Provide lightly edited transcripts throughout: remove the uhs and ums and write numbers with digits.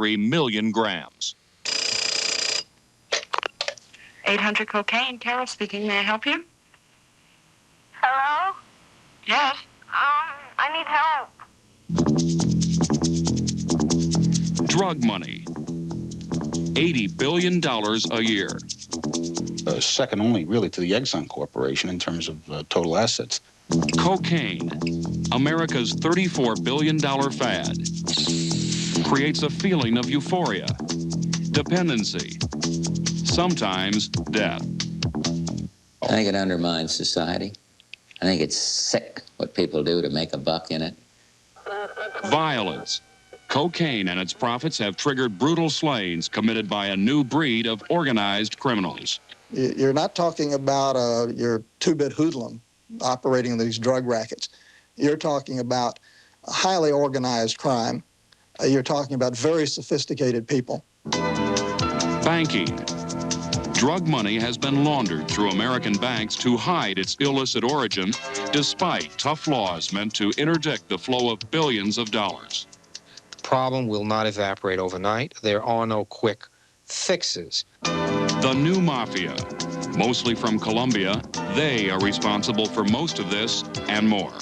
million grams. 800 cocaine. Carol speaking. May I help you? Hello? Yes. I need help. Drug money. $80 billion a year. Second only, really, to the Exxon Corporation in terms of total assets. Cocaine, America's $34 billion fad, creates a feeling of euphoria, dependency, sometimes death. I think it undermines society. I think it's sick what people do to make a buck in it. Violence. Cocaine and its profits have triggered brutal slayings committed by a new breed of organized criminals. You're not talking about your two-bit hoodlum operating these drug rackets. You're talking about highly organized crime. You're talking about very sophisticated people. Banking. Drug money has been laundered through American banks to hide its illicit origin, despite tough laws meant to interdict the flow of billions of dollars. The problem will not evaporate overnight. There are no quick fixes. The new mafia, mostly from Colombia, they are responsible for most of this and more.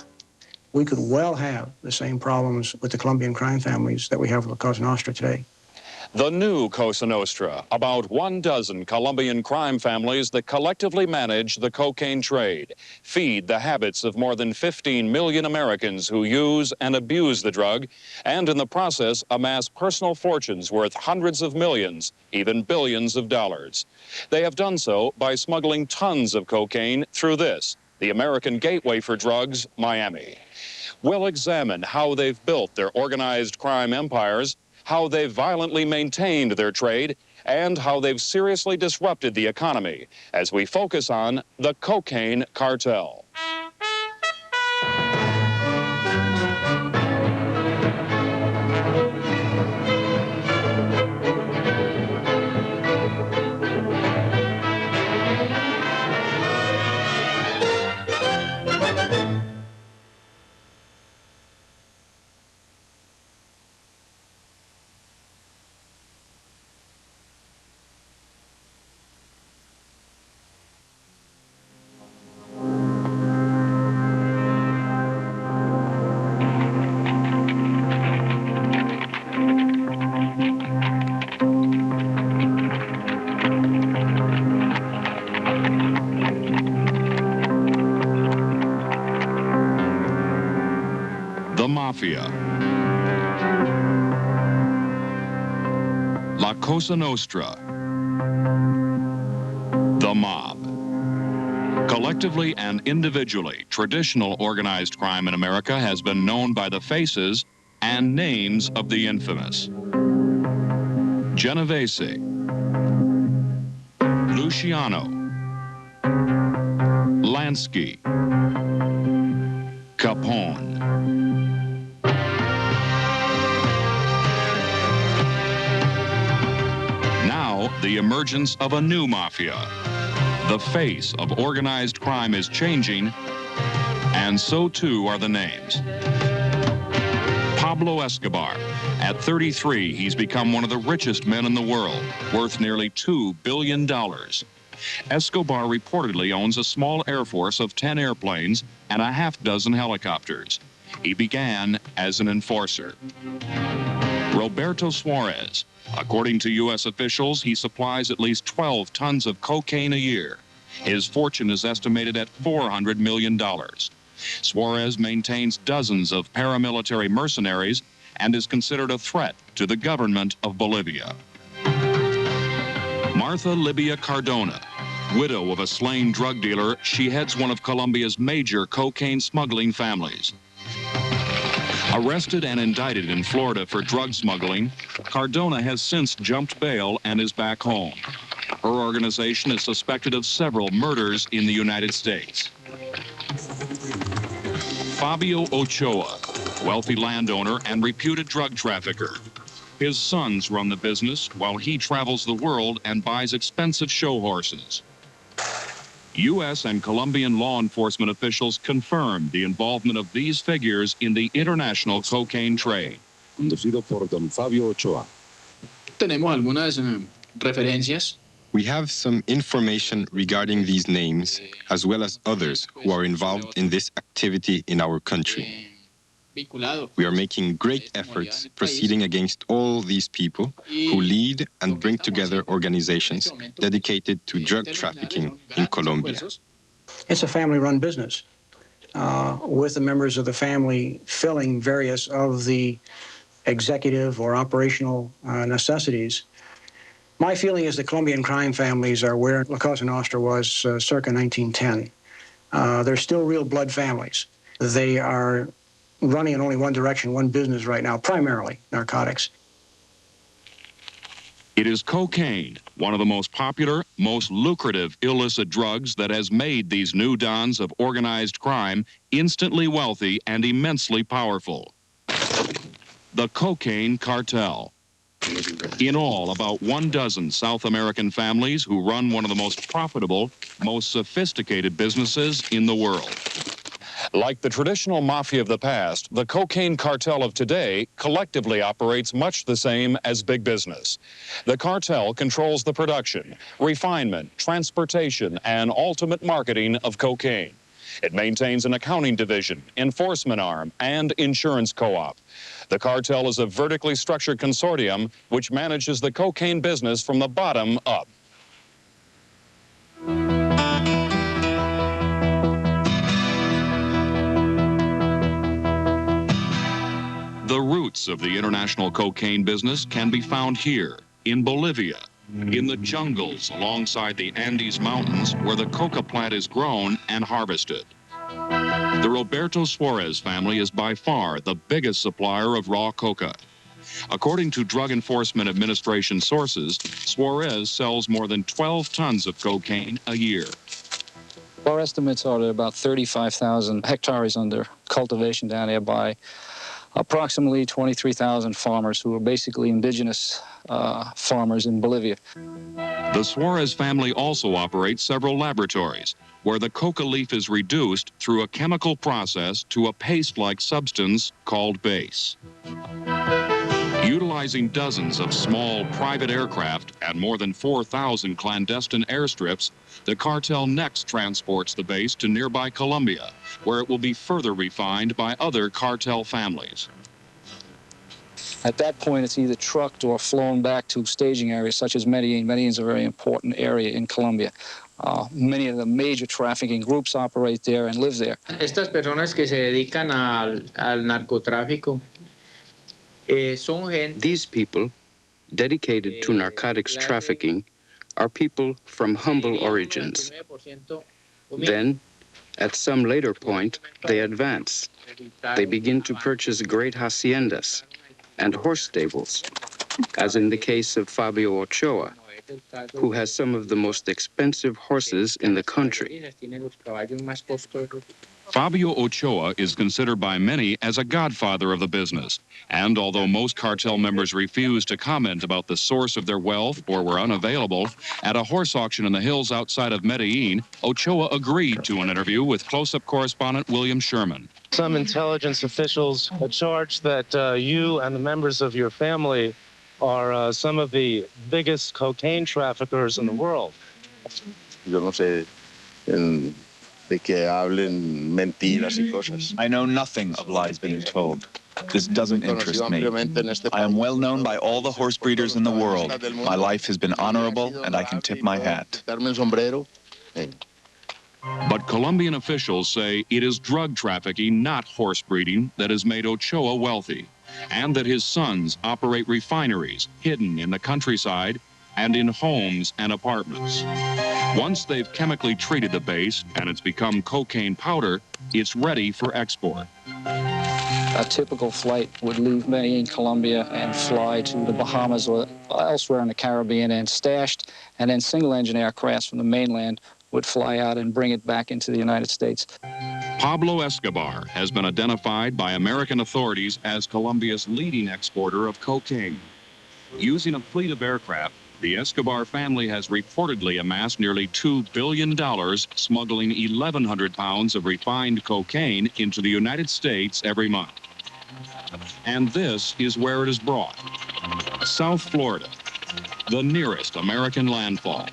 We could well have the same problems with the Colombian crime families that we have with Cosa Nostra today. The new Cosa Nostra, about 12 Colombian crime families that collectively manage the cocaine trade, feed the habits of more than 15 million Americans who use and abuse the drug, and in the process amass personal fortunes worth hundreds of millions, even billions of dollars. They have done so by smuggling tons of cocaine through this, the American gateway for drugs, Miami. We'll examine how they've built their organized crime empires, how they've violently maintained their trade, and how they've seriously disrupted the economy as we focus on the cocaine cartel. Mafia. La Cosa Nostra. The mob. Collectively and individually, traditional organized crime in America has been known by the faces and names of the infamous. Genovese. Luciano. Lansky. Capone. The emergence of a new mafia. The face of organized crime is changing, and so too are the names. Pablo Escobar. At 33, he's become one of the richest men in the world, worth nearly $2 billion. Escobar reportedly owns a small air force of 10 airplanes and a half-dozen helicopters. He began as an enforcer. Roberto Suarez. According to U.S. officials, he supplies at least 12 tons of cocaine a year. His fortune is estimated at $400 million. Suarez maintains dozens of paramilitary mercenaries and is considered a threat to the government of Bolivia. Martha Libia Cardona. Widow of a slain drug dealer, she heads one of Colombia's major cocaine smuggling families. Arrested and indicted in Florida for drug smuggling, Cardona has since jumped bail and is back home. Her organization is suspected of several murders in the United States. Fabio Ochoa, wealthy landowner and reputed drug trafficker. His sons run the business while he travels the world and buys expensive show horses. U.S. and Colombian law enforcement officials confirmed the involvement of these figures in the international cocaine trade. Conducido por Don Fabio Ochoa. Tenemos algunas referencias. We have some information regarding these names, as well as others who are involved in this activity in our country. We are making great efforts proceeding against all these people who lead and bring together organizations dedicated to drug trafficking in Colombia. It's a family-run business, with the members of the family filling various of the executive or operational necessities. My feeling is the Colombian crime families are where La Cosa Nostra was circa 1910. They're still real blood families. They are running in only one direction, one business right now, primarily narcotics. It is cocaine, one of the most popular, most lucrative illicit drugs that has made these new dons of organized crime instantly wealthy and immensely powerful. The cocaine cartel. In all, about 12 South American families who run one of the most profitable, most sophisticated businesses in the world. Like the traditional mafia of the past, the cocaine cartel of today collectively operates much the same as big business. The cartel controls the production, refinement, transportation, and ultimate marketing of cocaine. It maintains an accounting division, enforcement arm, and insurance co-op. The cartel is a vertically structured consortium which manages the cocaine business from the bottom up. The roots of the international cocaine business can be found here, in Bolivia, in the jungles alongside the Andes Mountains where the coca plant is grown and harvested. The Roberto Suarez family is by far the biggest supplier of raw coca. According to Drug Enforcement Administration sources, Suarez sells more than 12 tons of cocaine a year. Our estimates are that about 35,000 hectares under cultivation down there by approximately 23,000 farmers who are basically indigenous farmers in Bolivia. The Suarez family also operates several laboratories where the coca leaf is reduced through a chemical process to a paste-like substance called base. Utilizing dozens of small private aircraft and more than 4,000 clandestine airstrips, the cartel next transports the base to nearby Colombia, where it will be further refined by other cartel families. At that point, it's either trucked or flown back to staging areas such as Medellin. Medellin is a very important area in Colombia. Many of the major trafficking groups operate there and live there. Estas personas que se dedican al narcotráfico son gente. These people dedicated to narcotics trafficking are people from humble origins. Then, at some later point, they advance. They begin to purchase great haciendas and horse stables, as in the case of Fabio Ochoa, who has some of the most expensive horses in the country. Fabio Ochoa is considered by many as a godfather of the business, and although most cartel members refuse to comment about the source of their wealth or were unavailable, at a horse auction in the hills outside of Medellin, Ochoa agreed to an interview with close-up correspondent William Sherman. Some intelligence officials charge that you and the members of your family are some of the biggest cocaine traffickers in the world. Yo no sé de que hablen mentiras y cosas. I know nothing of lies being told. This doesn't interest me. I am well known by all the horse breeders in the world. My life has been honorable, and I can tip my hat. But Colombian officials say it is drug trafficking, not horse breeding, that has made Ochoa wealthy, and that his sons operate refineries hidden in the countryside and in homes and apartments. Once they've chemically treated the base and it's become cocaine powder, it's ready for export. A typical flight would leave Medellin, Colombia, and fly to the Bahamas or elsewhere in the Caribbean and stashed, and then single-engine aircrafts from the mainland would fly out and bring it back into the United States. Pablo Escobar has been identified by American authorities as Colombia's leading exporter of cocaine. Using a fleet of aircraft, the Escobar family has reportedly amassed nearly $2 billion, smuggling 1,100 pounds of refined cocaine into the United States every month. And this is where it is brought. South Florida, the nearest American landfall.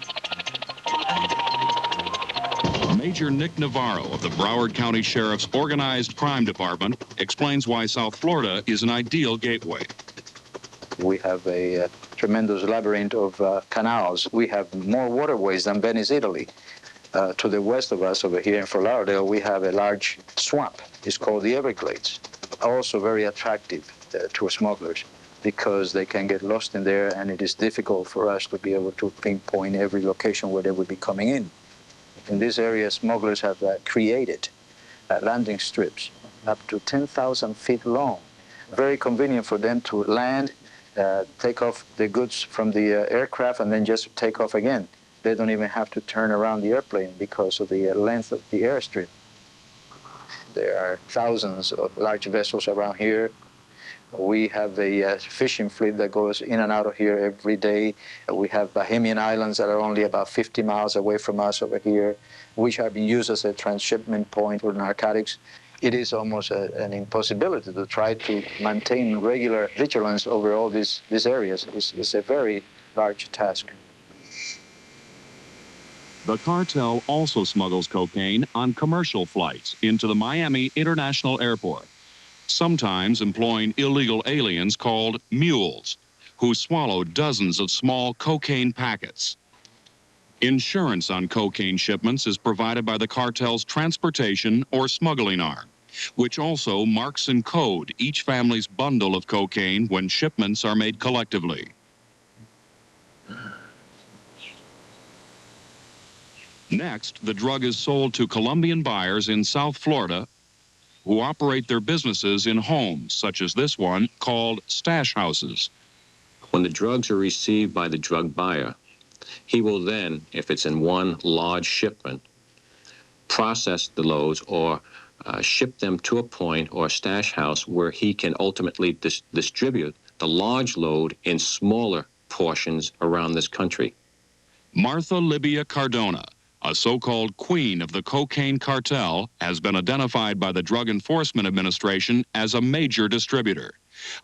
Major Nick Navarro of the Broward County Sheriff's Organized Crime Department explains why South Florida is an ideal gateway. We have a tremendous labyrinth of canals. We have more waterways than Venice, Italy. To the west of us, over here in Fort Lauderdale, we have a large swamp. It's called the Everglades. Also very attractive to smugglers because they can get lost in there, and it is difficult for us to be able to pinpoint every location where they would be coming in. In this area, smugglers have created landing strips up to 10,000 feet long. Very convenient for them to land, take off the goods from the aircraft, and then just take off again. They don't even have to turn around the airplane because of the length of the airstrip. There are thousands of large vessels around here. We have a fishing fleet that goes in and out of here every day. We have Bahamian Islands that are only about 50 miles away from us over here, which are being used as a transshipment point for narcotics. It is almost an impossibility to try to maintain regular vigilance over all these areas. It's a very large task. The cartel also smuggles cocaine on commercial flights into the Miami International Airport, sometimes employing illegal aliens called mules, who swallow dozens of small cocaine packets. Insurance on cocaine shipments is provided by the cartel's transportation or smuggling arm, which also marks and code each family's bundle of cocaine when shipments are made collectively. Next, the drug is sold to Colombian buyers in South Florida who operate their businesses in homes, such as this one, called stash houses. When the drugs are received by the drug buyer, he will then, if it's in one large shipment, process the loads or ship them to a point or a stash house where he can ultimately distribute the large load in smaller portions around this country. Martha Libia Cardona, a so-called queen of the cocaine cartel, has been identified by the Drug Enforcement Administration as a major distributor.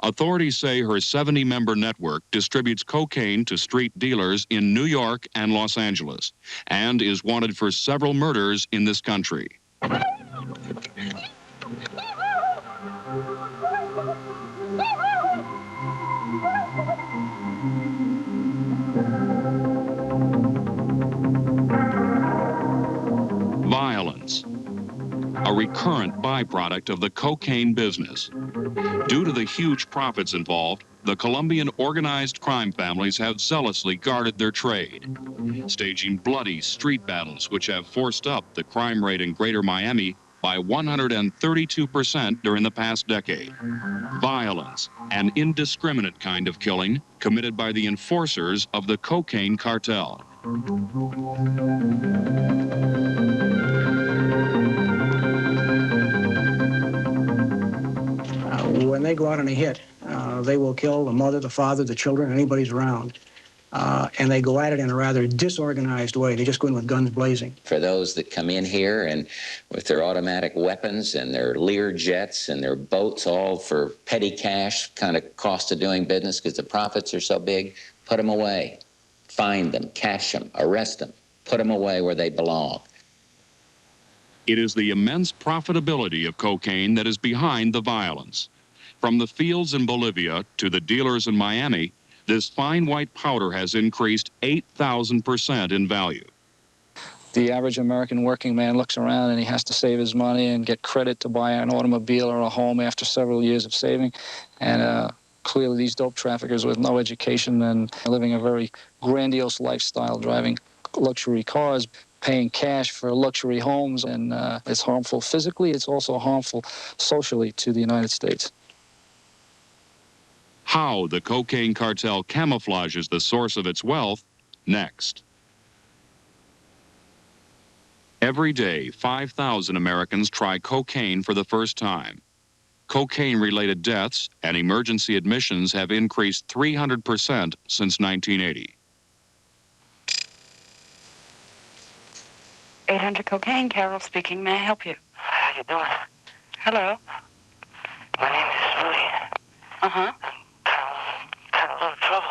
Authorities say her 70-member network distributes cocaine to street dealers in New York and Los Angeles and is wanted for several murders in this country. Violence, a recurrent byproduct of the cocaine business. Due to the huge profits involved, the Colombian organized crime families have zealously guarded their trade, staging bloody street battles which have forced up the crime rate in Greater Miami by 132% during the past decade. Violence, an indiscriminate kind of killing committed by the enforcers of the cocaine cartel. When they go out on a hit, they will kill the mother, the father, the children, anybody's around. And they go at it in a rather disorganized way. They just go in with guns blazing. For those that come in here and with their automatic weapons and their Lear jets and their boats, all for petty cash, kind of cost of doing business because the profits are so big, put them away. Find them, catch them, arrest them, put them away where they belong. It is the immense profitability of cocaine that is behind the violence. From the fields in Bolivia to the dealers in Miami, this fine white powder has increased 8,000% in value. The average American working man looks around and he has to save his money and get credit to buy an automobile or a home after several years of saving. And clearly these dope traffickers with no education and living a very grandiose lifestyle, driving luxury cars, paying cash for luxury homes, and it's harmful physically. It's also harmful socially to the United States. How the cocaine cartel camouflages the source of its wealth, next. Every day, 5,000 Americans try cocaine for the first time. Cocaine-related deaths and emergency admissions have increased 300% since 1980. 800 Cocaine, Carol speaking. May I help you? How you doing? Hello. My name is Louis. Uh-huh. Got a little trouble.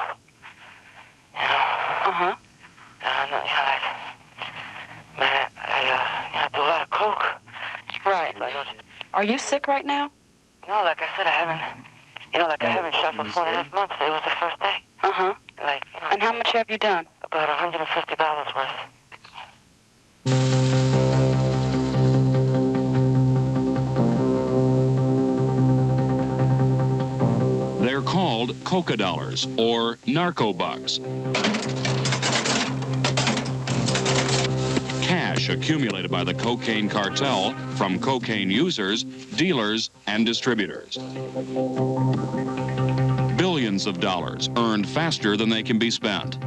You know, coke. Right. Are you sick right now? No, like I said, I haven't shot for 4.5 months. It was the first day. Uh-huh. And how much have you done? About $150 worth. They're called coca dollars or narco bucks. Cash accumulated by the cocaine cartel from cocaine users, dealers, and distributors. Billions of dollars earned faster than they can be spent.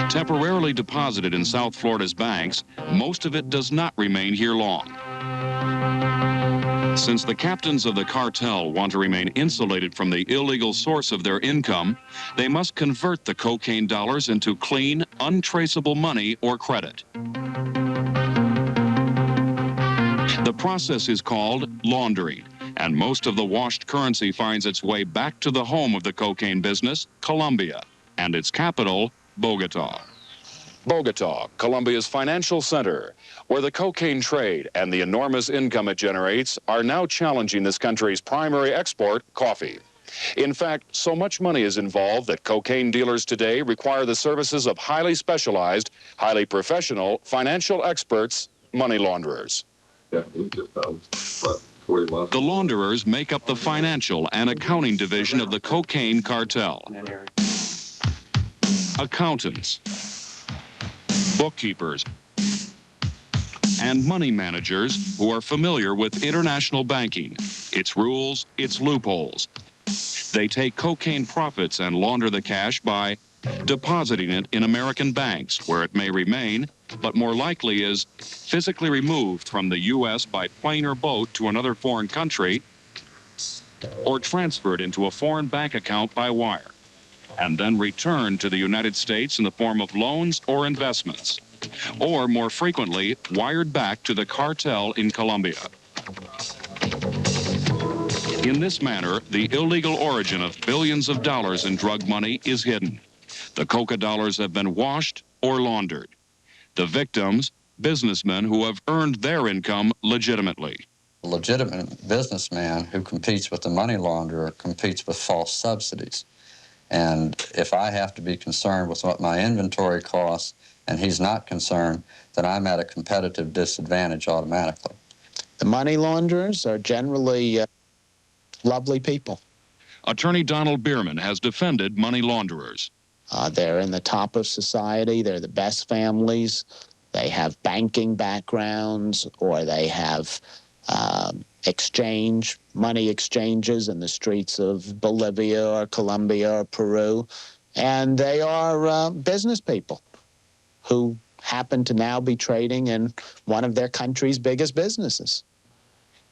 Temporarily deposited in South Florida's banks, most of it does not remain here long. Since the captains of the cartel want to remain insulated from the illegal source of their income, they must convert the cocaine dollars into clean, untraceable money or credit. The process is called laundering, and most of the washed currency finds its way back to the home of the cocaine business, Colombia, and its capital, Bogota. Bogota, Colombia's financial center, where the cocaine trade and the enormous income it generates are now challenging this country's primary export, coffee. In fact, so much money is involved that cocaine dealers today require the services of highly specialized, highly professional financial experts, money launderers. The launderers make up the financial and accounting division of the cocaine cartel. Accountants, bookkeepers, and money managers who are familiar with international banking, its rules, its loopholes. They take cocaine profits and launder the cash by depositing it in American banks, where it may remain, but more likely is physically removed from the U.S. by plane or boat to another foreign country, or transferred into a foreign bank account by wire, and then returned to the United States in the form of loans or investments, or more frequently, wired back to the cartel in Colombia. In this manner, the illegal origin of billions of dollars in drug money is hidden. The coca dollars have been washed or laundered. The victims, businessmen who have earned their income legitimately. A legitimate businessman who competes with the money launderer competes with false subsidies. And if I have to be concerned with what my inventory costs and he's not concerned, then I'm at a competitive disadvantage automatically. The money launderers are generally lovely people. Attorney Donald Bierman has defended money launderers. They're in the top of society. They're the best families. They have banking backgrounds, or they have money exchanges in the streets of Bolivia or Colombia or Peru. And they are business people who happen to now be trading in one of their country's biggest businesses.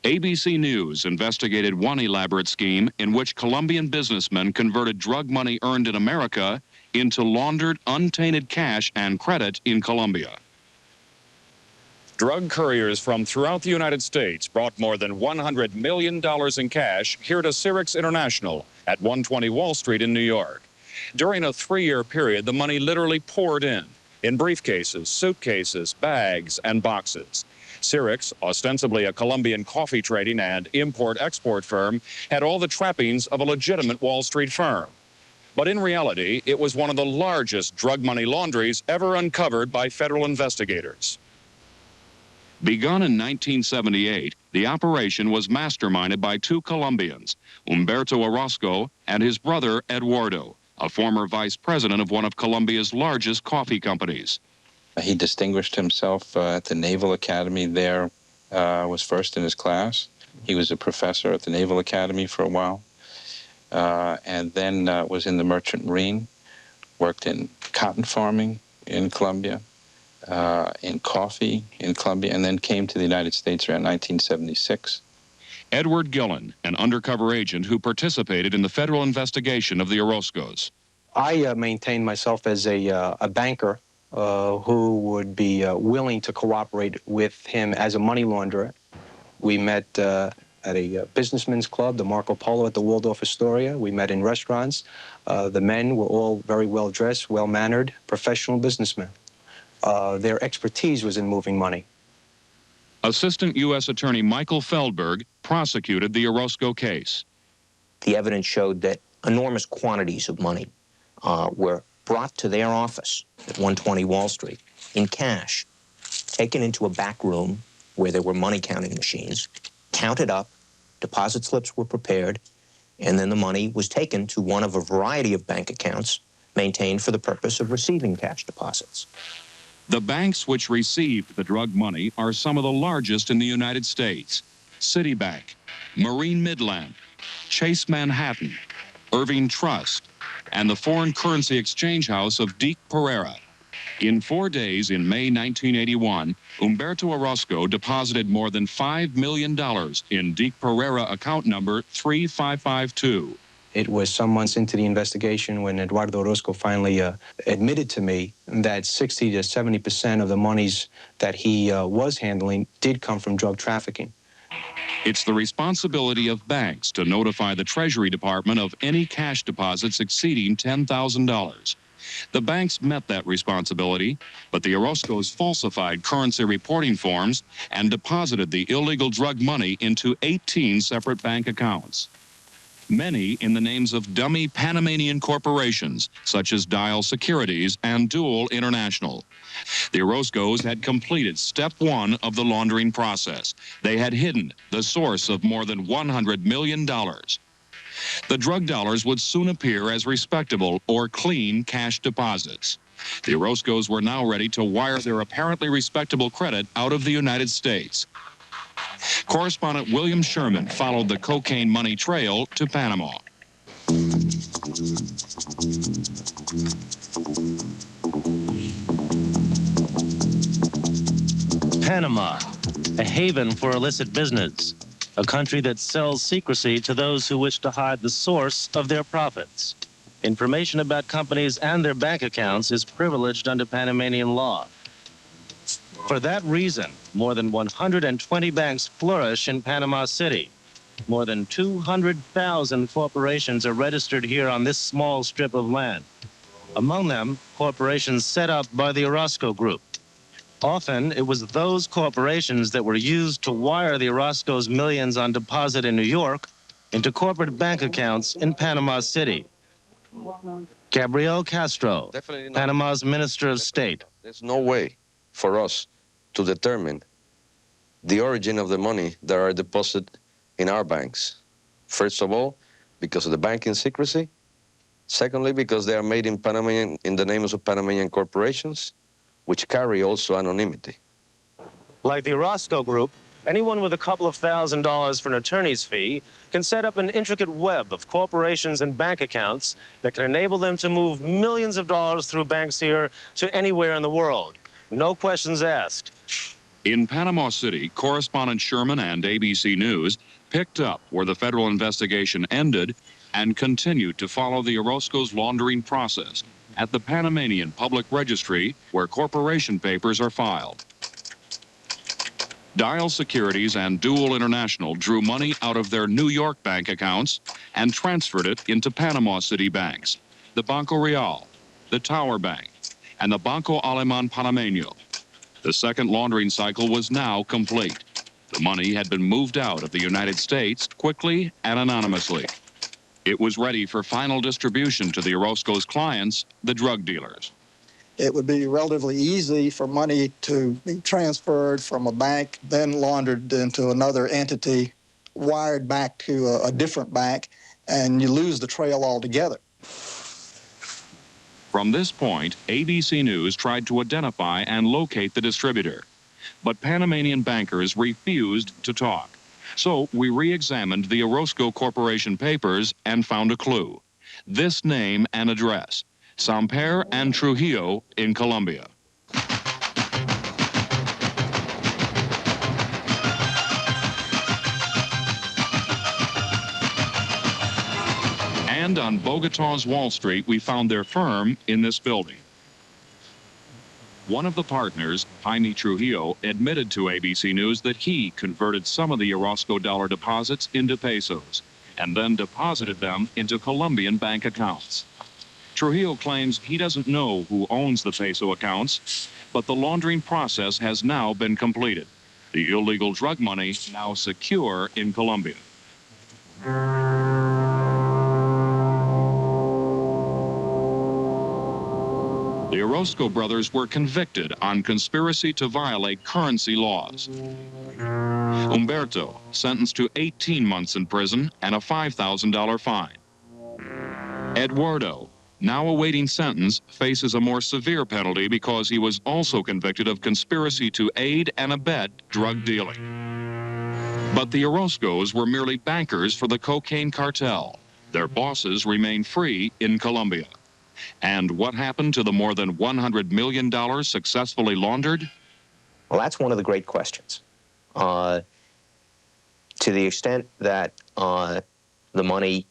ABC News investigated one elaborate scheme in which Colombian businessmen converted drug money earned in America into laundered, untainted cash and credit in Colombia. Drug couriers from throughout the United States brought more than $100 million in cash here to Cyrix International at 120 Wall Street in New York. During a 3-year period, the money literally poured in briefcases, suitcases, bags, and boxes. Cyrix, ostensibly a Colombian coffee trading and import-export firm, had all the trappings of a legitimate Wall Street firm. But in reality, it was one of the largest drug money laundries ever uncovered by federal investigators. Begun in 1978, the operation was masterminded by 2 Colombians, Humberto Orozco and his brother Eduardo, a former vice president of one of Colombia's largest coffee companies. He distinguished himself at the Naval Academy there, was first in his class. He was a professor at the Naval Academy for a while, and then was in the Merchant Marine, worked in cotton farming in Colombia, in coffee in Colombia, and then came to the United States around 1976. Edward Gillen, an undercover agent who participated in the federal investigation of the Orozcos. I maintained myself as a banker who would be willing to cooperate with him as a money launderer. We met at a businessmen's club, the Marco Polo at the Waldorf Astoria. We met in restaurants. The men were all very well-dressed, well-mannered, professional businessmen. Their expertise was in moving money. Assistant U.S. Attorney Michael Feldberg prosecuted the Orozco case. The evidence showed that enormous quantities of money were brought to their office at 120 Wall Street in cash, taken into a back room where there were money counting machines, counted up, deposit slips were prepared, and then the money was taken to one of a variety of bank accounts maintained for the purpose of receiving cash deposits. The banks which received the drug money are some of the largest in the United States: Citibank, Marine Midland, Chase Manhattan, Irving Trust, and the foreign currency exchange house of Deke Pereira. In 4 days in May 1981, Humberto Orozco deposited more than $5 million in Deke Pereira account number 3552. It was some months into the investigation when Eduardo Orozco finally admitted to me that 60 to 70% of the monies that he was handling did come from drug trafficking. It's the responsibility of banks to notify the Treasury Department of any cash deposits exceeding $10,000. The banks met that responsibility, but the Orozcos falsified currency reporting forms and deposited the illegal drug money into 18 separate bank accounts, many in the names of dummy Panamanian corporations, such as Dial Securities and Dual International. The Orozcos had completed step one of the laundering process. They had hidden the source of more than $100 million. The drug dollars would soon appear as respectable or clean cash deposits. The Orozcos were now ready to wire their apparently respectable credit out of the United States. Correspondent William Sherman followed the cocaine money trail to Panama. Panama, a haven for illicit business, a country that sells secrecy to those who wish to hide the source of their profits. Information about companies and their bank accounts is privileged under Panamanian law. For that reason, more than 120 banks flourish in Panama City. More than 200,000 corporations are registered here on this small strip of land. Among them, corporations set up by the Orozco Group. Often, it was those corporations that were used to wire the Orozco's millions on deposit in New York into corporate bank accounts in Panama City. Gabriel Castro, Panama's Minister of State. There's no way for us to determine the origin of the money that are deposited in our banks. First of all, because of the banking secrecy. Secondly, because they are made in the names of Panamanian corporations, which carry also anonymity. Like the Orozco Group, anyone with a couple of $1,000s for an attorney's fee can set up an intricate web of corporations and bank accounts that can enable them to move millions of dollars through banks here to anywhere in the world. No questions asked. In Panama City, correspondent Sherman and ABC News picked up where the federal investigation ended and continued to follow the Orozco's laundering process at the Panamanian Public Registry, where corporation papers are filed. Dial Securities and Dual International drew money out of their New York bank accounts and transferred it into Panama City banks, the Banco Real, the Tower Bank, and the Banco Aleman Panameño. The second laundering cycle was now complete. The money had been moved out of the United States quickly and anonymously. It was ready for final distribution to the Orozco's clients, the drug dealers. It would be relatively easy for money to be transferred from a bank, then laundered into another entity, wired back to a different bank, and you lose the trail altogether. From this point, ABC News tried to identify and locate the distributor, but Panamanian bankers refused to talk. So we re-examined the Orozco Corporation papers and found a clue. This name and address, Samper and Trujillo in Colombia. And on Bogota's Wall Street, we found their firm in this building. One of the partners, Jaime Trujillo, admitted to ABC News that he converted some of the Orozco dollar deposits into pesos and then deposited them into Colombian bank accounts. Trujillo claims he doesn't know who owns the peso accounts, but the laundering process has now been completed. The illegal drug money now secure in Colombia. The Orozco brothers were convicted on conspiracy to violate currency laws. Humberto sentenced to 18 months in prison and a $5,000 fine. Eduardo, now awaiting sentence, faces a more severe penalty because he was also convicted of conspiracy to aid and abet drug dealing. But the Orozcos were merely bankers for the cocaine cartel. Their bosses remain free in Colombia. And what happened to the more than $100 million successfully laundered? Well, that's one of the great questions. To the extent that the money,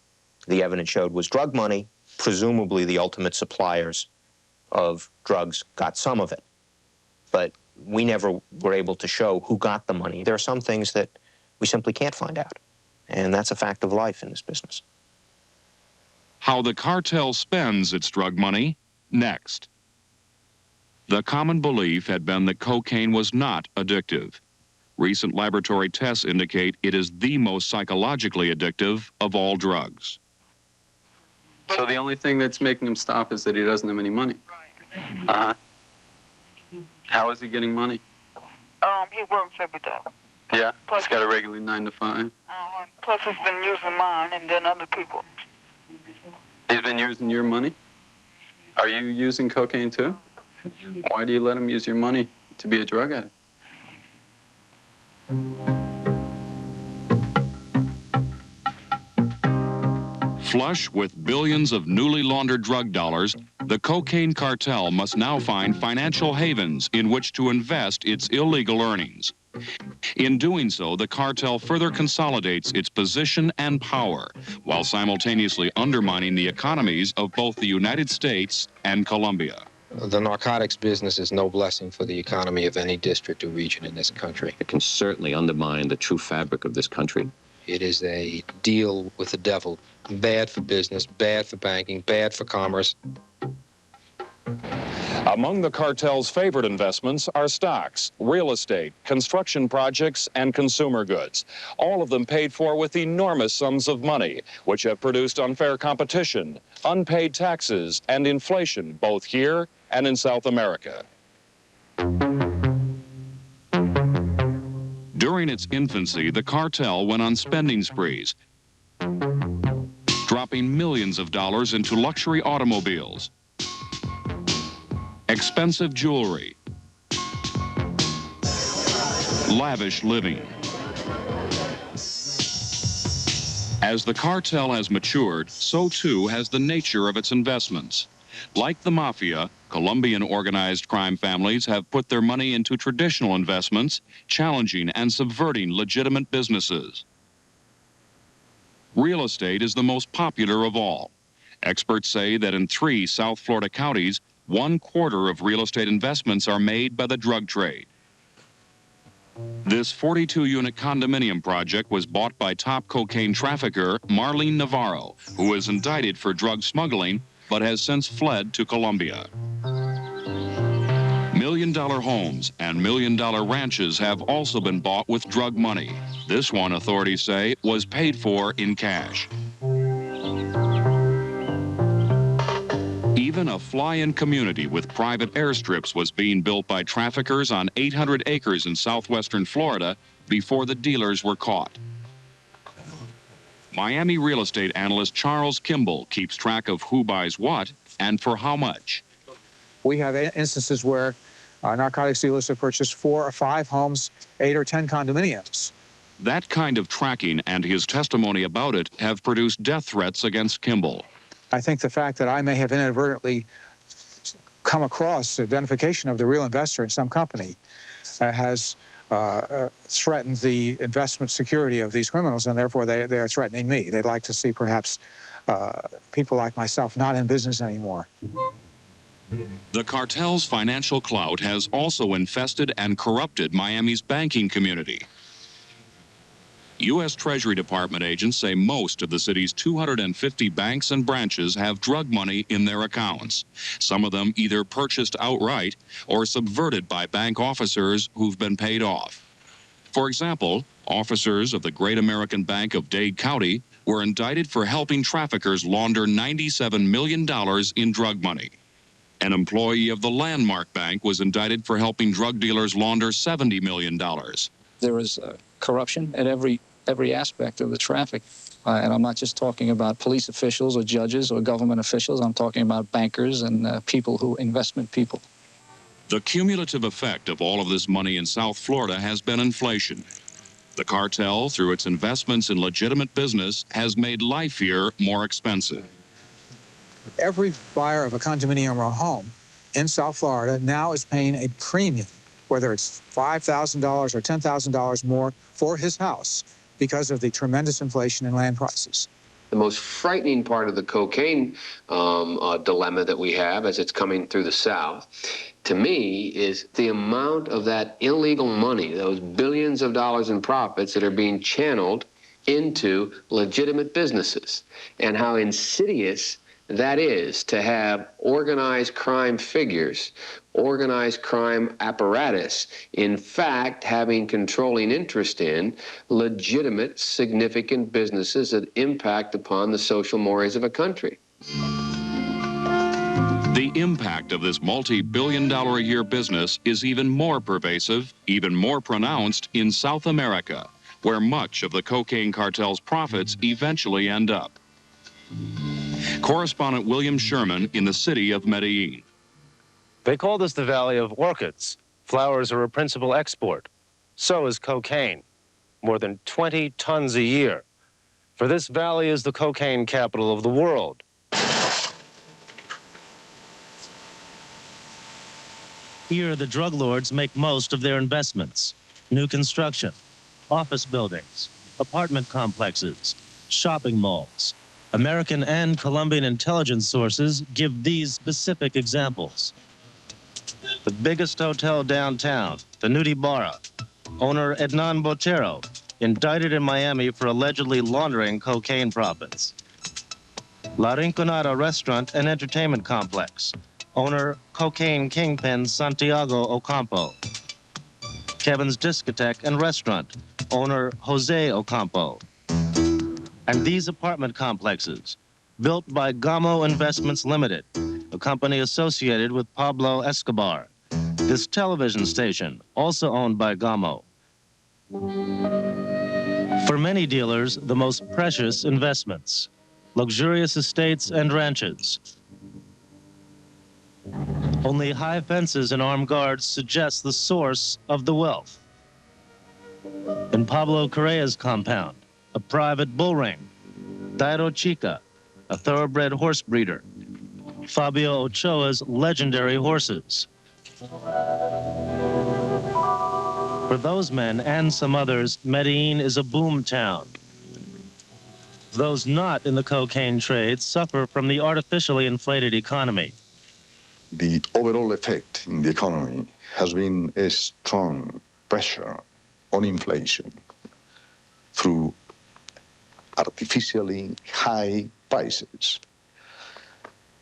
the evidence showed, was drug money, presumably the ultimate suppliers of drugs got some of it. But we never were able to show who got the money. There are some things that we simply can't find out. And that's a fact of life in this business. How the cartel spends its drug money, next. The common belief had been that cocaine was not addictive. Recent laboratory tests indicate it is the most psychologically addictive of all drugs. So the only thing that's making him stop is that he doesn't have any money? Uh-huh. How is he getting money? He works every day. Yeah, he's got a regular 9 to 5. Plus he's been using mine and then other people. He's been using your money? Are you using cocaine too? Why do you let him use your money to be a drug addict? Flush with billions of newly laundered drug dollars, the cocaine cartel must now find financial havens in which to invest its illegal earnings. In doing so, the cartel further consolidates its position and power, while simultaneously undermining the economies of both the United States and Colombia. The narcotics business is no blessing for the economy of any district or region in this country. It can certainly undermine the true fabric of this country. It is a deal with the devil. Bad for business, bad for banking, bad for commerce. Among the cartel's favorite investments are stocks, real estate, construction projects, and consumer goods, all of them paid for with enormous sums of money, which have produced unfair competition, unpaid taxes, and inflation both here and in South America. During its infancy, the cartel went on spending sprees, dropping millions of dollars into luxury automobiles, expensive jewelry, lavish living. As the cartel has matured, so too has the nature of its investments. Like the mafia, Colombian organized crime families have put their money into traditional investments, challenging and subverting legitimate businesses. Real estate is the most popular of all. Experts say that in 3 South Florida counties, 1/4 of real estate investments are made by the drug trade. This 42-unit condominium project was bought by top cocaine trafficker Marlene Navarro, who is indicted for drug smuggling but has since fled to Colombia. Million-dollar homes and million-dollar ranches have also been bought with drug money. This one, authorities say, was paid for in cash. Even a fly-in community with private airstrips was being built by traffickers on 800 acres in southwestern Florida before the dealers were caught. Miami real estate analyst Charles Kimball keeps track of who buys what and for how much. We have instances where narcotics dealers have purchased 4 or 5 homes, 8 or 10 condominiums. That kind of tracking and his testimony about it have produced death threats against Kimball. I think the fact that I may have inadvertently come across identification of the real investor in some company has threatened the investment security of these criminals, and therefore they are threatening me. They'd like to see perhaps people like myself not in business anymore. The cartel's financial clout has also infested and corrupted Miami's banking community. U.S. Treasury Department agents say most of the city's 250 banks and branches have drug money in their accounts. Some of them either purchased outright or subverted by bank officers who've been paid off. For example, officers of the Great American Bank of Dade County were indicted for helping traffickers launder $97 million in drug money. An employee of the Landmark Bank was indicted for helping drug dealers launder $70 million. There is corruption at every aspect of the traffic. And I'm not just talking about police officials or judges or government officials. I'm talking about bankers and investment people. The cumulative effect of all of this money in South Florida has been inflation. The cartel, through its investments in legitimate business, has made life here more expensive. Every buyer of a condominium or a home in South Florida now is paying a premium, whether it's $5,000 or $10,000 more for his house because of the tremendous inflation in land prices. The most frightening part of the cocaine dilemma that we have as it's coming through the South, to me, is the amount of that illegal money, those billions of dollars in profits that are being channeled into legitimate businesses, and how insidious that is to have organized crime figures, organized crime apparatus, in fact, having controlling interest in legitimate, significant businesses that impact upon the social mores of a country. The impact of this multi-billion-dollar-a-year business is even more pervasive, even more pronounced in South America, where much of the cocaine cartel's profits eventually end up. Correspondent William Sherman in the city of Medellin. They call this the Valley of Orchids. Flowers are a principal export. So is cocaine, more than 20 tons a year. For this valley is the cocaine capital of the world. Here, the drug lords make most of their investments. New construction, office buildings, apartment complexes, shopping malls. American and Colombian intelligence sources give these specific examples. The biggest hotel downtown, the Nudie Barra. Owner Ednan Botero, indicted in Miami for allegedly laundering cocaine profits. La Rinconada Restaurant and Entertainment Complex. Owner, cocaine kingpin Santiago Ocampo. Kevin's Discotheque and Restaurant. Owner, Jose Ocampo. And these apartment complexes, built by Gamo Investments Limited, a company associated with Pablo Escobar. This television station, also owned by Gamo. For many dealers, the most precious investments, luxurious estates and ranches. Only high fences and armed guards suggest the source of the wealth. In Pablo Correa's compound, a private bull ring, Dairo Chica, a thoroughbred horse breeder, Fabio Ochoa's legendary horses. For those men and some others, Medellin is a boom town. Those not in the cocaine trade suffer from the artificially inflated economy. The overall effect in the economy has been a strong pressure on inflation through artificially high prices.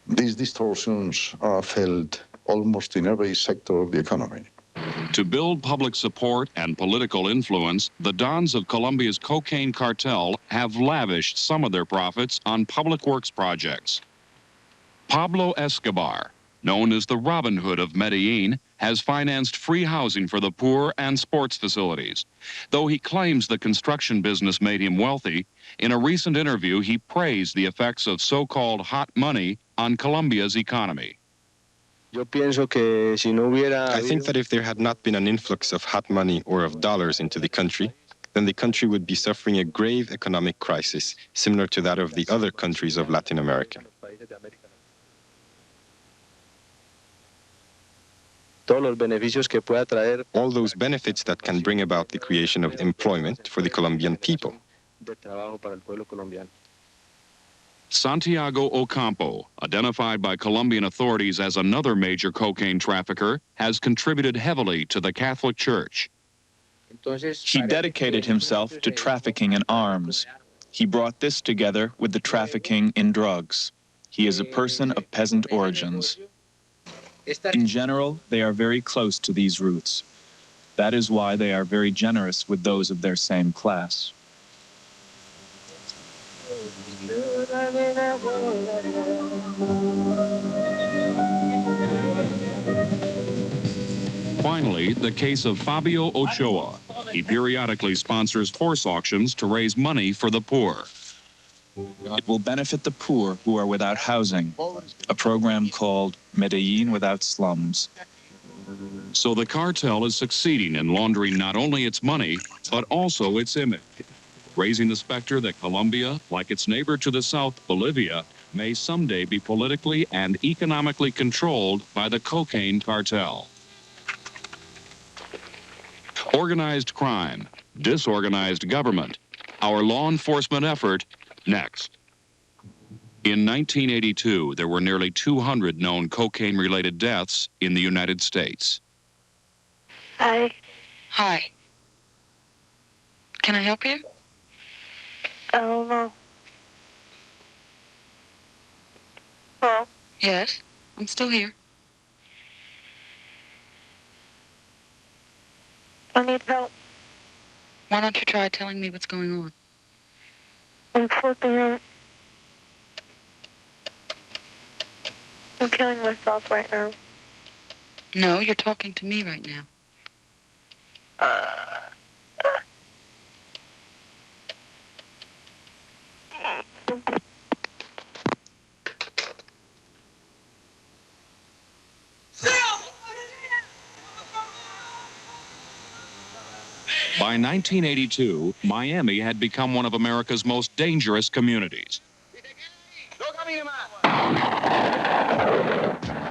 These distortions are felt almost in every sector of the economy. To build public support and political influence, the Dons of Colombia's cocaine cartel have lavished some of their profits on public works projects. Pablo Escobar, known as the Robin Hood of Medellin, has financed free housing for the poor and sports facilities. Though he claims the construction business made him wealthy, in a recent interview he praised the effects of so-called hot money on Colombia's economy. I think that if there had not been an influx of hot money or of dollars into the country, then the country would be suffering a grave economic crisis, similar to that of the other countries of Latin America. All those benefits that can bring about the creation of employment for the Colombian people. Santiago Ocampo, identified by Colombian authorities as another major cocaine trafficker, has contributed heavily to the Catholic Church. He dedicated himself to trafficking in arms. He brought this together with the trafficking in drugs. He is a person of peasant origins. In general, they are very close to these roots. That is why they are very generous with those of their same class. Finally, the case of Fabio Ochoa. He periodically sponsors horse auctions to raise money for the poor. It will benefit the poor who are without housing, a program called Medellin Without Slums. So the cartel is succeeding in laundering not only its money, but also its image, raising the specter that Colombia, like its neighbor to the south, Bolivia, may someday be politically and economically controlled by the cocaine cartel. Organized crime, disorganized government, our law enforcement effort, next. In 1982, there were nearly 200 known cocaine-related deaths in the United States. Hi. Hi. Can I help you? I don't know. Hello? Yes, I'm still here. I need help. Why don't you try telling me what's going on? I'm flipping out. I'm killing myself right now. No, you're talking to me right now. By 1982, Miami had become one of America's most dangerous communities.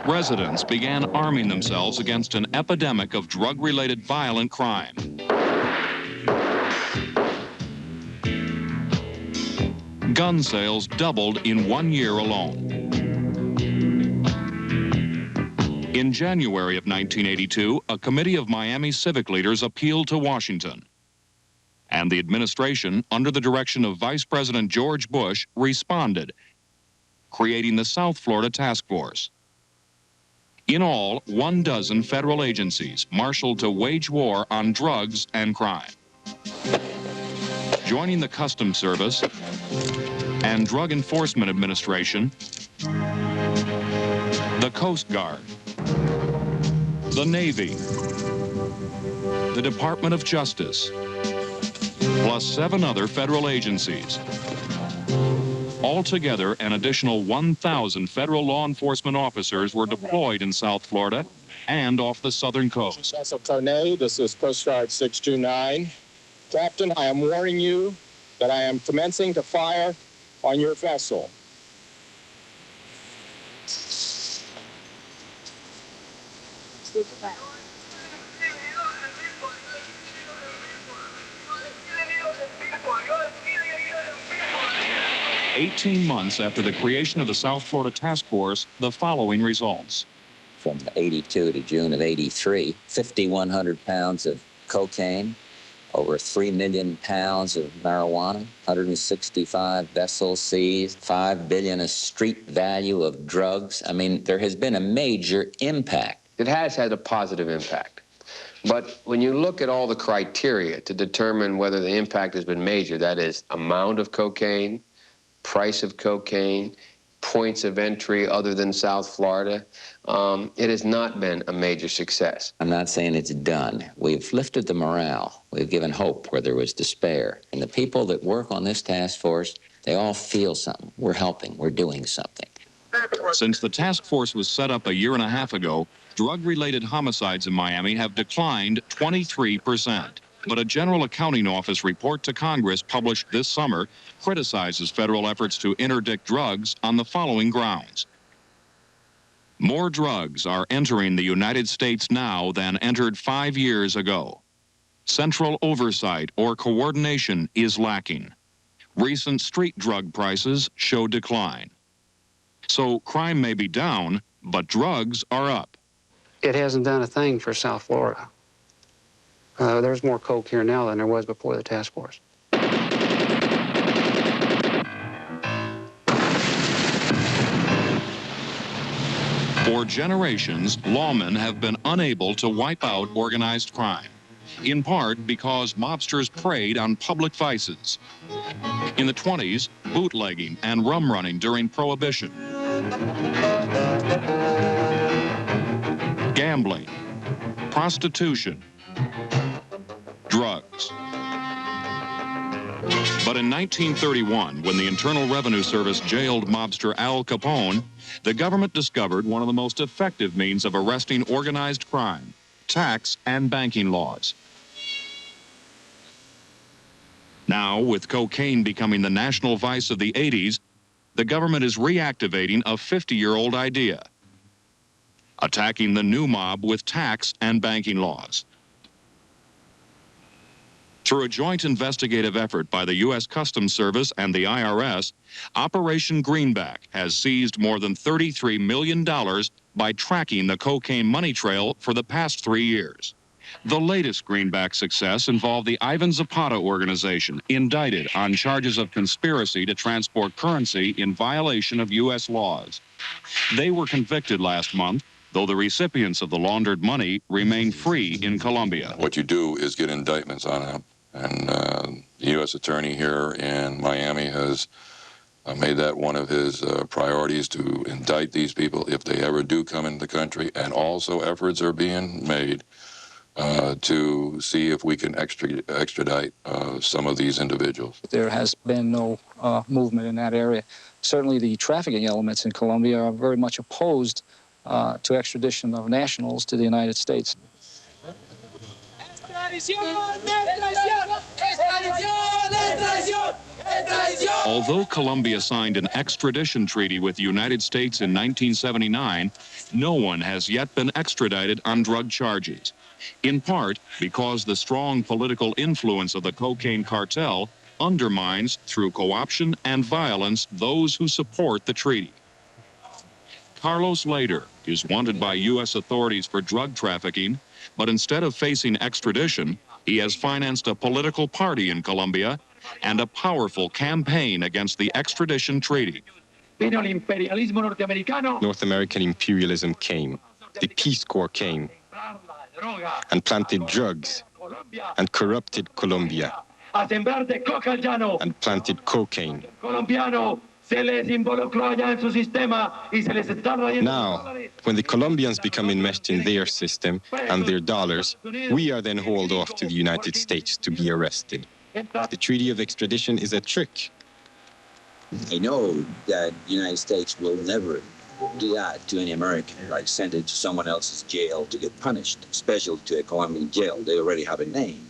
Residents began arming themselves against an epidemic of drug-related violent crime. Gun sales doubled in 1 year alone. In January of 1982, a committee of Miami civic leaders appealed to Washington. And the administration, under the direction of Vice President George Bush, responded, creating the South Florida Task Force. In all, 12 federal agencies marshaled to wage war on drugs and crime. Joining the Customs Service and Drug Enforcement Administration, the Coast Guard, the Navy, the Department of Justice, plus 7 other federal agencies. Altogether, an additional 1,000 federal law enforcement officers were deployed in South Florida and off the southern coast. Vessel Carnet, this is Coast Guard 629. Captain, I am warning you that I am commencing to fire on your vessel. Super. 18 months after the creation of the South Florida Task Force, the following results. From 82 to June of 83, 5,100 pounds of cocaine, over 3 million pounds of marijuana, 165 vessels seized, $5 billion a street value of drugs. I mean, there has been a major impact. It has had a positive impact. But when you look at all the criteria to determine whether the impact has been major, that is amount of cocaine, price of cocaine, points of entry other than South Florida, it has not been a major success. I'm not saying it's done. We've lifted the morale. We've given hope where there was despair. And the people that work on this task force, they all feel something. We're helping. We're doing something. Since the task force was set up a year and a half ago, drug-related homicides in Miami have declined 23%. But a General Accounting Office report to Congress published this summer criticizes federal efforts to interdict drugs on the following grounds. More drugs are entering the United States now than entered 5 years ago. Central oversight or coordination is lacking. Recent street drug prices show decline. So crime may be down, but drugs are up. It hasn't done a thing for South Florida. There's more coke here now than there was before the task force. For generations, lawmen have been unable to wipe out organized crime, in part because mobsters preyed on public vices. In the 20s, bootlegging and rum running during Prohibition, gambling, prostitution, drugs. But in 1931, when the Internal Revenue Service jailed mobster Al Capone, the government discovered one of the most effective means of arresting organized crime: tax and banking laws. Now, with cocaine becoming the national vice of the 80s, the government is reactivating a 50-year-old idea: attacking the new mob with tax and banking laws. Through a joint investigative effort by the U.S. Customs Service and the IRS, Operation Greenback has seized more than $33 million by tracking the cocaine money trail for the past 3 years. The latest Greenback success involved the Ivan Zapata organization, indicted on charges of conspiracy to transport currency in violation of U.S. laws. They were convicted last month, though the recipients of the laundered money remain free in Colombia. What you do is get indictments on them. And the U.S. attorney here in Miami has made that one of his priorities, to indict these people if they ever do come into the country. And also efforts are being made to see if we can extradite some of these individuals. There has been no movement in that area. Certainly the trafficking elements in Colombia are very much opposed to extradition of nationals to the United States. Although Colombia signed an extradition treaty with the United States in 1979, no one has yet been extradited on drug charges, in part because the strong political influence of the cocaine cartel undermines, through co-option and violence, those who support the treaty. Carlos Lader is wanted by U.S. authorities for drug trafficking, but instead of facing extradition, he has financed a political party in Colombia and a powerful campaign against the extradition treaty. North American imperialism came, the Peace Corps came, and planted drugs, and corrupted Colombia, and planted cocaine. Now, when the Colombians become enmeshed in their system and their dollars, we are then hauled off to the United States to be arrested. The treaty of extradition is a trick. I know that the United States will never do that to any American, like send it to someone else's jail to get punished, especially to a Colombian jail. They already have a name.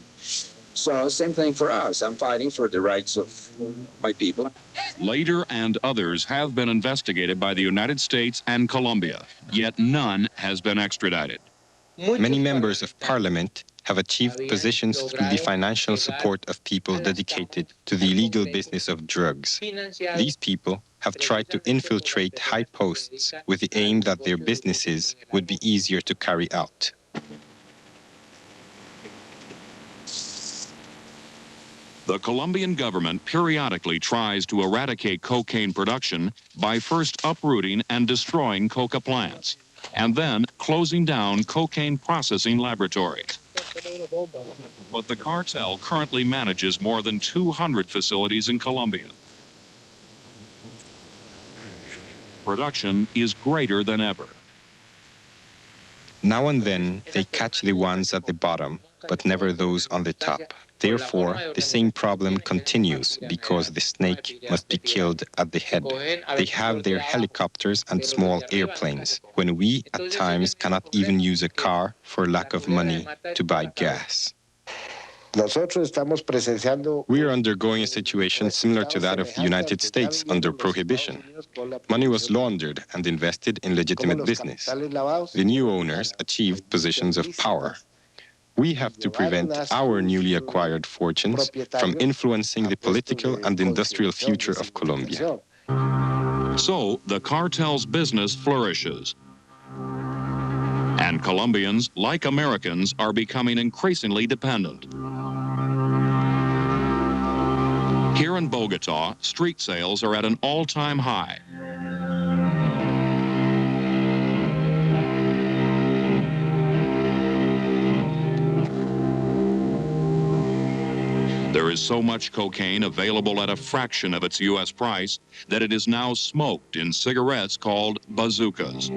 So same thing for us. I'm fighting for the rights of my people. Lader and others have been investigated by the United States and Colombia, yet none has been extradited. Many members of parliament have achieved positions through the financial support of people dedicated to the illegal business of drugs. These people have tried to infiltrate high posts with the aim that their businesses would be easier to carry out. The Colombian government periodically tries to eradicate cocaine production by first uprooting and destroying coca plants, and then closing down cocaine processing laboratories. But the cartel currently manages more than 200 facilities in Colombia. Production is greater than ever. Now and then, they catch the ones at the bottom, but never those on the top. Therefore, the same problem continues because the snake must be killed at the head. They have their helicopters and small airplanes, when we, at times, cannot even use a car for lack of money to buy gas. We are undergoing a situation similar to that of the United States under Prohibition. Money was laundered and invested in legitimate business. The new owners achieved positions of power. We have to prevent our newly acquired fortunes from influencing the political and industrial future of Colombia. So the cartel's business flourishes. And And Colombians, like Americans, are becoming increasingly dependent. Here in Bogota, street sales are at an all-time high. There is so much cocaine available at a fraction of its U.S. price that it is now smoked in cigarettes called bazookas.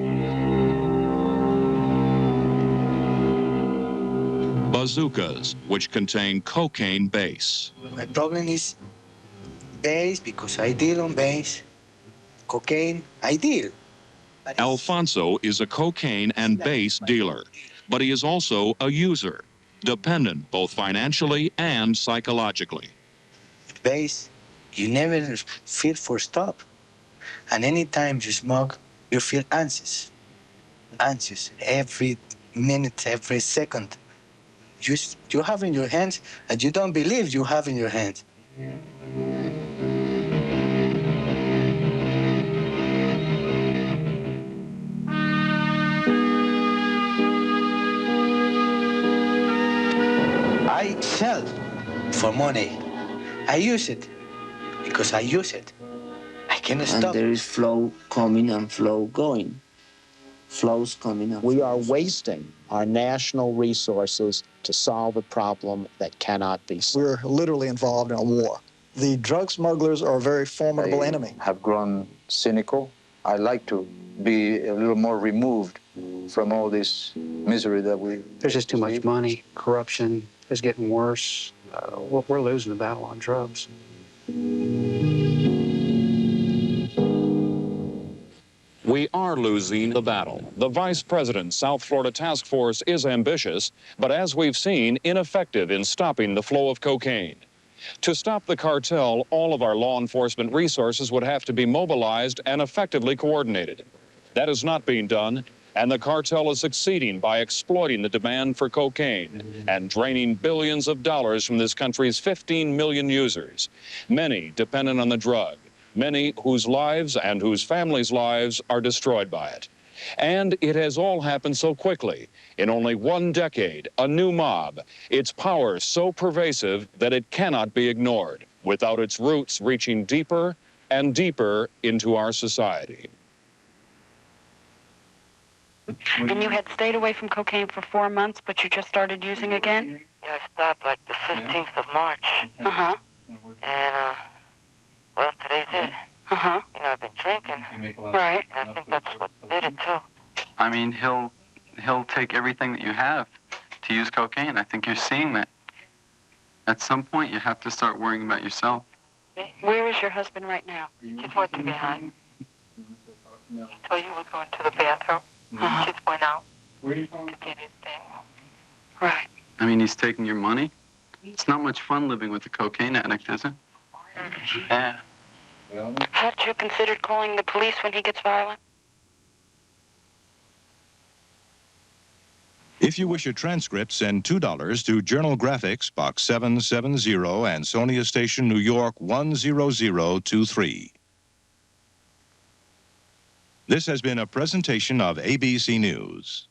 Bazookas, which contain cocaine base. My problem is base because I deal on base. Cocaine, I deal. Alfonso is a cocaine and base dealer, but he is also a user, dependent both financially and psychologically. Base, you never feel for stop. And anytime you smoke, you feel anxious. Anxious every minute, every second. You have in your hands, and you don't believe you have in your hands. I sell for money. I use it because I use it. I cannot stop. And there is flow coming and flow going. Flows coming and we are wasting our national resources to solve a problem that cannot be solved. We're literally involved in a war. The drug smugglers are a very formidable enemy. Have grown cynical. I like to be a little more removed from all this misery that we... There's just too much money. Corruption is getting worse. We're losing the battle on drugs. We are losing the battle. The Vice President's South Florida Task Force is ambitious, but as we've seen, ineffective in stopping the flow of cocaine. To stop the cartel, all of our law enforcement resources would have to be mobilized and effectively coordinated. That is not being done, and the cartel is succeeding by exploiting the demand for cocaine and draining billions of dollars from this country's 15 million users, many dependent on the drug, many whose lives and whose families' lives are destroyed by it. And it has all happened so quickly. In only 1 decade, a new mob, its power so pervasive that it cannot be ignored, without its roots reaching deeper and deeper into our society. And you had stayed away from cocaine for 4 months, but you just started using again? Yeah, I stopped like the 15th of March. Uh-huh. And, well, today's it. Uh-huh. You know, I've been drinking. Right. And I think that's what did it, too. I mean, he'll take everything that you have to use cocaine. I think you're seeing that. At some point, you have to start worrying about yourself. Where is your husband right now? She's working behind. He told you we're going to the bathroom. She's went out to get his thing. Right. I mean, he's taking your money. It's not much fun living with a cocaine addict, is it? Yeah. Had you considered calling the police when he gets violent? If you wish a transcript, send $2 to Journal Graphics, Box 770, Ansonia Station, New York 10023. This has been a presentation of ABC News.